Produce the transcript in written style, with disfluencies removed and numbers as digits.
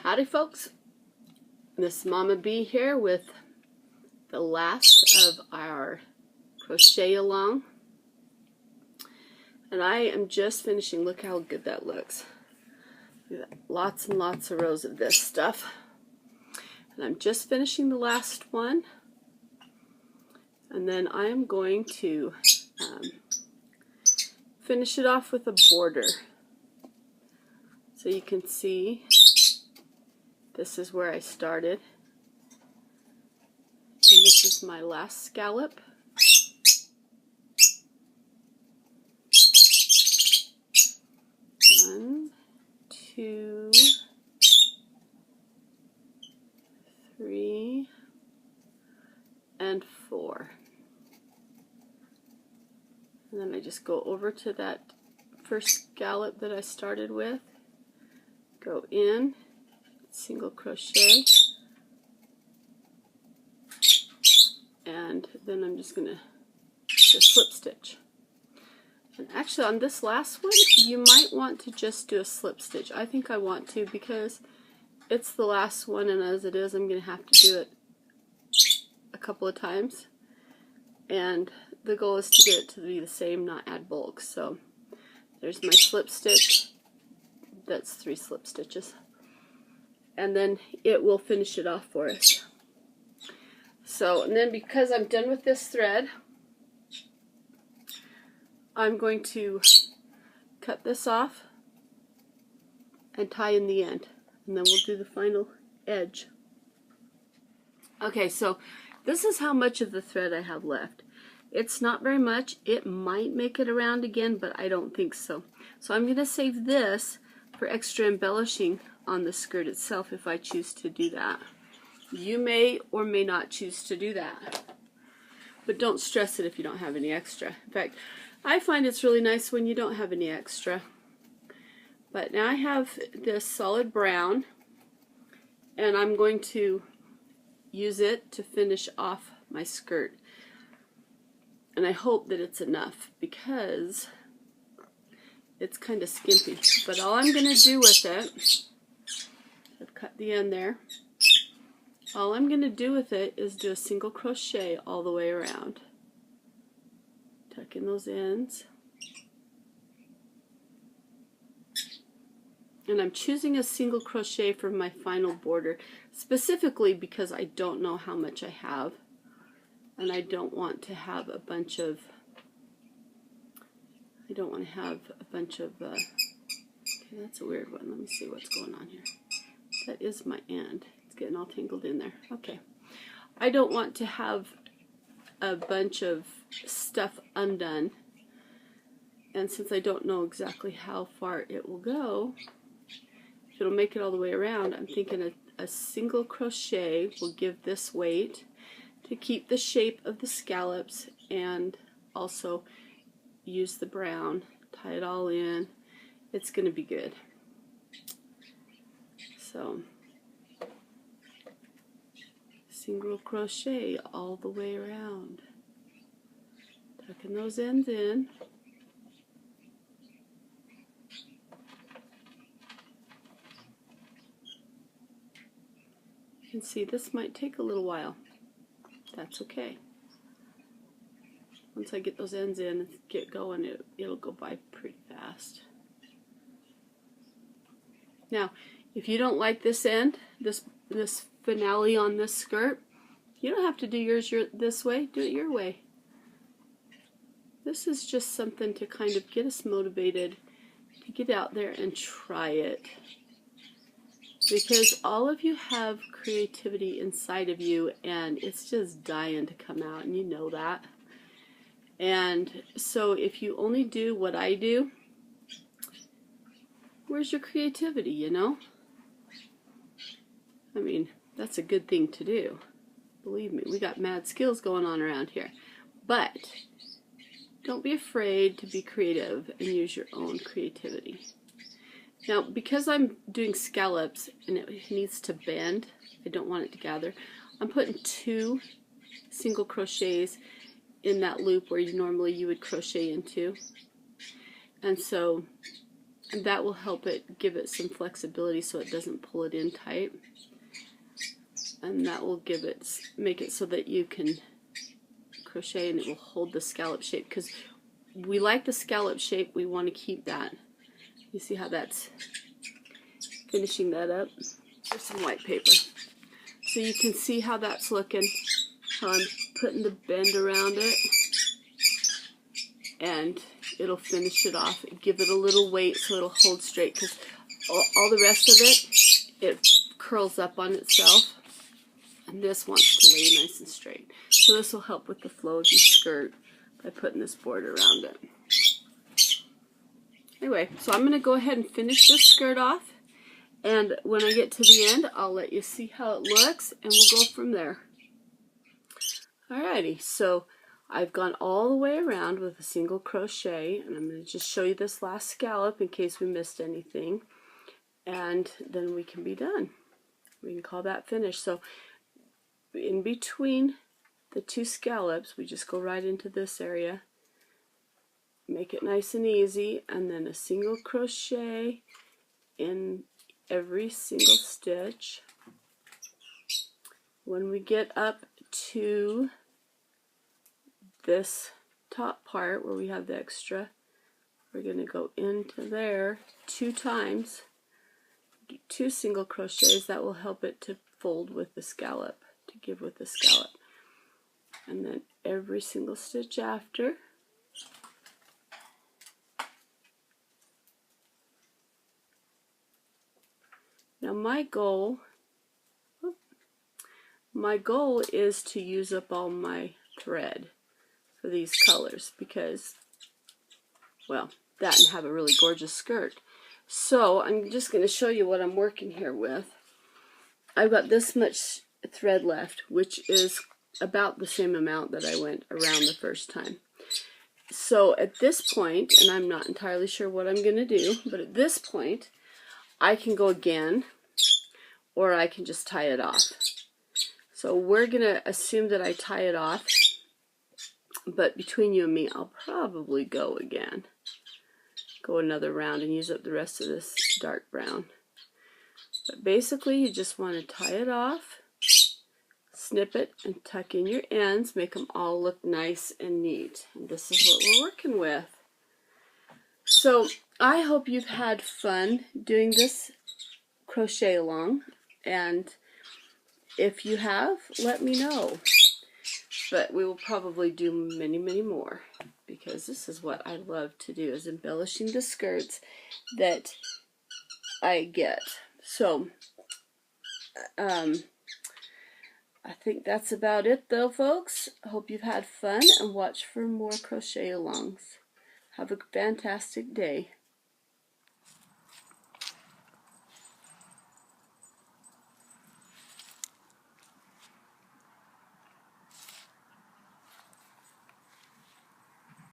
Howdy folks, Miss Mama B here with the last of our Crochet Along, and I am just finishing. Look how good that looks. Lots and lots of rows of this stuff, and I'm just finishing the last one, and then I am going to finish it off with a border. So you can see this is where I started, and this is my last scallop. One, two, three, and four. And then I just go over to that first scallop that I started with, go in, single crochet, and then I'm just gonna slip stitch. And actually on this last one you might want to just do a slip stitch. I think I want to because it's the last one, and as it is I'm gonna have to do it a couple of times, and the goal is to get it to be the same, not add bulk. So there's my slip stitch. That's 3 slip stitches. And then it will finish it off for us. So, and then because I'm done with this thread, I'm going to cut this off and tie in the end, and then we'll do the final edge. Okay, so this is how much of the thread I have left. It's not very much. It might make it around again, but I don't think so. So I'm going to save this for extra embellishing on the skirt itself if I choose to do that. You may or may not choose to do that, but don't stress it if you don't have any extra. In fact, I find it's really nice when you don't have any extra. But now I have this solid brown, and I'm going to use it to finish off my skirt. And I hope that it's enough because it's kind of skimpy. But all I'm going to do with it, I've cut the end there, all I'm going to do with it is do a single crochet all the way around. Tuck in those ends. And I'm choosing a single crochet for my final border, specifically because I don't know how much I have. And I don't want to have a bunch of, okay, that's a weird one. Let me see what's going on here. That is my end. It's getting all tangled in there. Okay. I don't want to have a bunch of stuff undone. And since I don't know exactly how far it will go, if it'll make it all the way around, I'm thinking a single crochet will give this weight to keep the shape of the scallops, and also use the brown, tie it all in. It's going to be good. So single crochet all the way around, tucking those ends in. You can see this might take a little while. That's okay. Once I get those ends in and get going, it'll go by pretty fast. Now, if you don't like this end, this finale on this skirt, you don't have to do yours this way. Do it your way. This is just something to kind of get us motivated to get out there and try it. Because all of you have creativity inside of you, and it's just dying to come out, and you know that. And so if you only do what I do, where's your creativity, you know? I mean, that's a good thing to do. Believe me, we got mad skills going on around here. But don't be afraid to be creative and use your own creativity. Now, because I'm doing scallops and it needs to bend, I don't want it to gather, I'm putting 2 single crochets in that loop where normally you would crochet into. And so And that will help it, give it some flexibility so it doesn't pull it in tight. And that will give it, make it so that you can crochet and it will hold the scallop shape, because we like the scallop shape, we want to keep that. You see how that's finishing that up? There's some white paper. So you can see how that's looking, how I'm putting the bend around it, and it'll finish it off. Give it a little weight so it'll hold straight, because all the rest of it curls up on itself, and this wants to lay nice and straight. So this will help with the flow of your skirt by putting this board around it. Anyway, so I'm going to go ahead and finish this skirt off, and when I get to the end, I'll let you see how it looks, and we'll go from there. Alrighty, so I've gone all the way around with a single crochet, and I'm going to just show you this last scallop in case we missed anything, and then we can be done. We can call that finished. So in between the two scallops, we just go right into this area, make it nice and easy, and then a single crochet in every single stitch. When we get up to this top part where we have the extra, we're going to go into there 2 times, 2 single crochets. That will help it to fold with the scallop, to give with the scallop. And then every single stitch after. Now my goal is to use up all my thread for these colors, because, well, that and have a really gorgeous skirt. So I'm just going to show you what I'm working here with. I've got this much thread left, which is about the same amount that I went around the first time. So at this point, and I'm not entirely sure what I'm going to do, but at this point I can go again, or I can just tie it off. So we're going to assume that I tie it off, but between you and me, I'll probably go again. Go another round and use up the rest of this dark brown. But basically, you just want to tie it off, snip it, and tuck in your ends, make them all look nice and neat. And this is what we're working with. So I hope you've had fun doing this crochet along, and if you have, let me know. But we will probably do many, many more, because this is what I love to do, is embellishing the skirts that I get. So I think that's about it though, folks. I hope you've had fun, and watch for more crochet alongs. Have a fantastic day.